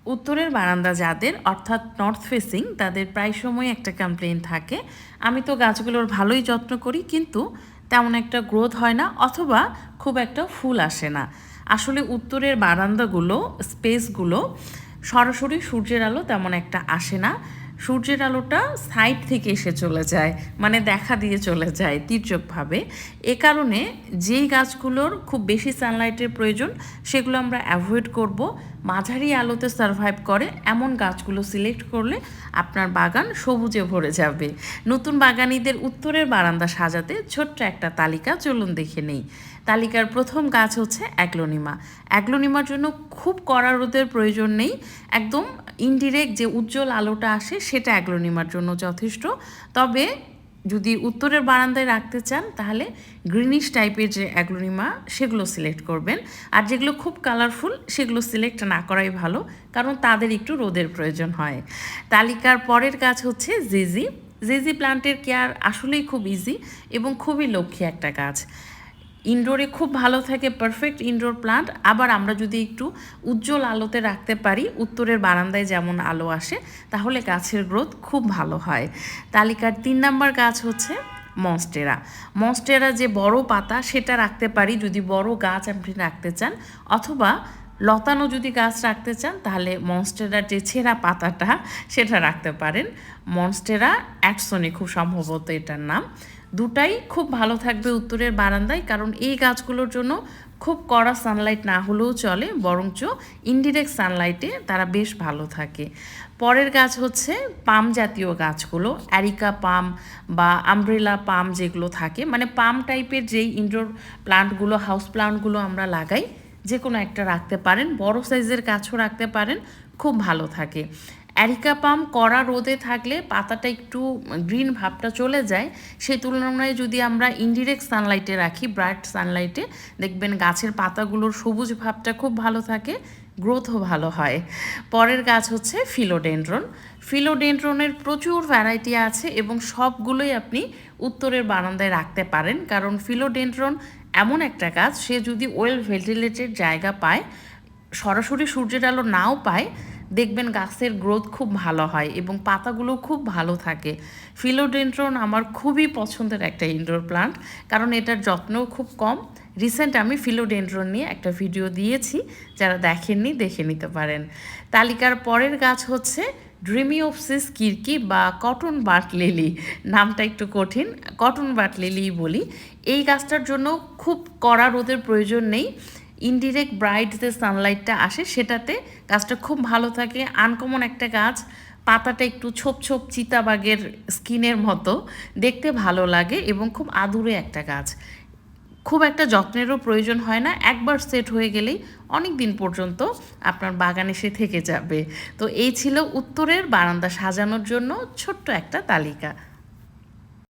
উত্তরের বারান্দা যাদের অর্থাৎ নর্থ ফেসিং তাদের প্রায় সময় একটা কমপ্লেন থাকে, আমি তো গাছগুলোর ভালোই যত্ন করি কিন্তু তেমন একটা গ্রোথ হয় না অথবা খুব একটা ফুল আসে না। আসলে উত্তরের বারান্দাগুলো স্পেসগুলো সরাসরি সূর্যের আলো তেমন একটা আসে না, সূর্যের আলোটা সাইড থেকে এসে চলে যায়, মানে দেখা দিয়ে চলে যায় তির্যকভাবে। এ কারণে যেই গাছগুলোর খুব বেশি সানলাইটের প্রয়োজন সেগুলো আমরা অ্যাভয়েড করব। মাঝারি আলোতে সারভাইভ করে এমন গাছগুলো সিলেক্ট করলে আপনার বাগান সবুজে ভরে যাবে। নতুন বাগানীদের উত্তরের বারান্দা সাজাতে ছোট্ট একটা তালিকা চলুন দেখে নেই। তালিকার প্রথম গাছ হচ্ছে অ্যাগ্লোনিমা। অ্যাগ্লোনিমার জন্য খুব কড়া রোদের প্রয়োজন নেই, একদম ইনডিরেক্ট যে উজ্জ্বল আলোটা আসে সেটা অ্যাগ্লোনিমার জন্য যথেষ্ট। তবে যদি উত্তরের বারান্দায় রাখতে চান তাহলে গ্রিনিশ টাইপের যে অ্যাগ্লোনিমা সেগুলো সিলেক্ট করবেন, আর যেগুলো খুব কালারফুল সেগুলো সিলেক্ট না করাই ভালো, কারণ তাদের একটু রোদের প্রয়োজন হয়। তালিকার পরের গাছ হচ্ছে জিজি। জিজি প্লান্টের কেয়ার আসলেই খুব ইজি এবং খুবই লক্ষ্মী একটা গাছ। ইনডোরে খুব ভালো থাকে, পারফেক্ট ইনডোর প্লান্ট। আবার আমরা যদি একটু উজ্জ্বল আলোতে রাখতে পারি, উত্তরের বারান্দায় যেমন আলো আসে, তাহলে গাছের গ্রোথ খুব ভালো হয়। তালিকার 3 নাম্বার গাছ হচ্ছে মনস্টেরা। মনস্টেরা যে বড় পাতা সেটা রাখতে পারি যদি বড় গাছ আপনি রাখতে চান, অথবা লতানো যদি গাছ রাখতে চান তাহলে মনস্টেরার যে ছেঁড়া পাতাটা সেটা রাখতে পারেন। মনস্টেরা অ্যাটসনি খুব সম্ভবত এটার নাম। দুটাই খুব ভালো থাকবে উত্তরের বারান্দায়, কারণ এই গাছগুলোর জন্য খুব কড়া সানলাইট না হলেও চলে, বরঞ্চ ইনডিরেক্ট সানলাইটে তারা বেশ ভালো থাকে। পরের গাছ হচ্ছে পাম জাতীয় গাছগুলো, অ্যারিকা পাম বা আমব্রেলা পাম যেগুলো থাকে, মানে পাম টাইপের যেই ইনডোর প্লান্টগুলো, হাউস প্লান্টগুলো আমরা লাগাই, যে কোনো একটা রাখতে পারেন, বড় সাইজের গাছও রাখতে পারেন, খুব ভালো থাকে। অ্যারিকা পাম কড়া রোদে থাকলে পাতাটা একটু গ্রিন ভাবটা চলে যায়, সেই তুলনায় যদি আমরা ইনডিরেক্ট সানলাইটে রাখি, ব্রাইট সানলাইটে, দেখবেন গাছের পাতাগুলোর সবুজ ভাবটা খুব ভালো থাকে, গ্রোথও ভালো হয়। পরের গাছ হচ্ছে ফিলোডেনড্রন। ফিলোডেনড্রনের প্রচুর ভ্যারাইটি আছে এবং সবগুলোই আপনি উত্তরের বারান্দায় রাখতে পারেন, কারণ ফিলোডেনড্রন এমন একটা গাছ, সে যদি ওয়েল ভেন্টিলেটেড জায়গা পায়, সরাসরি সূর্যের আলো নাও পায়, দেখবেন গাছের গ্রোথ খুব ভালো হয় এবং পাতাগুলো খুব ভালো থাকে। ফিলোডেনড্রন আমার খুবই পছন্দের একটা ইনডোর প্লান্ট, কারণ এটার যত্নও খুব কম। রিসেন্ট আমি ফিলোডেনড্রন নিয়ে একটা ভিডিও দিয়েছি, যারা দেখেননি দেখে নিতে পারেন। তালিকার পরের গাছ হচ্ছে ড্রিমিওপসিস কিরকি বা কটন বাট লিলি। নামটা একটু কঠিন, কটন বাট লিলি বলি। এই গাছটার জন্য খুব কড়া রোদের প্রয়োজন নেই, ইনডিরেক্ট ব্রাইট যে সানলাইটটা আসে সেটাতে গাছটা খুব ভালো থাকে। আনকমন একটা গাছ, পাতাটা একটু ছোপ ছোপ চিতাবাগের স্কিনের মতো, দেখতে ভালো লাগে এবং খুব আদুরে একটা গাছ। খুব একটা যত্নেরও প্রয়োজন হয় না, একবার সেট হয়ে গেলেই অনেক দিন পর্যন্ত আপনার বাগানে সে থেকে যাবে। তো এই ছিল উত্তরের বারান্দা সাজানোর জন্য ছোট্ট একটা তালিকা।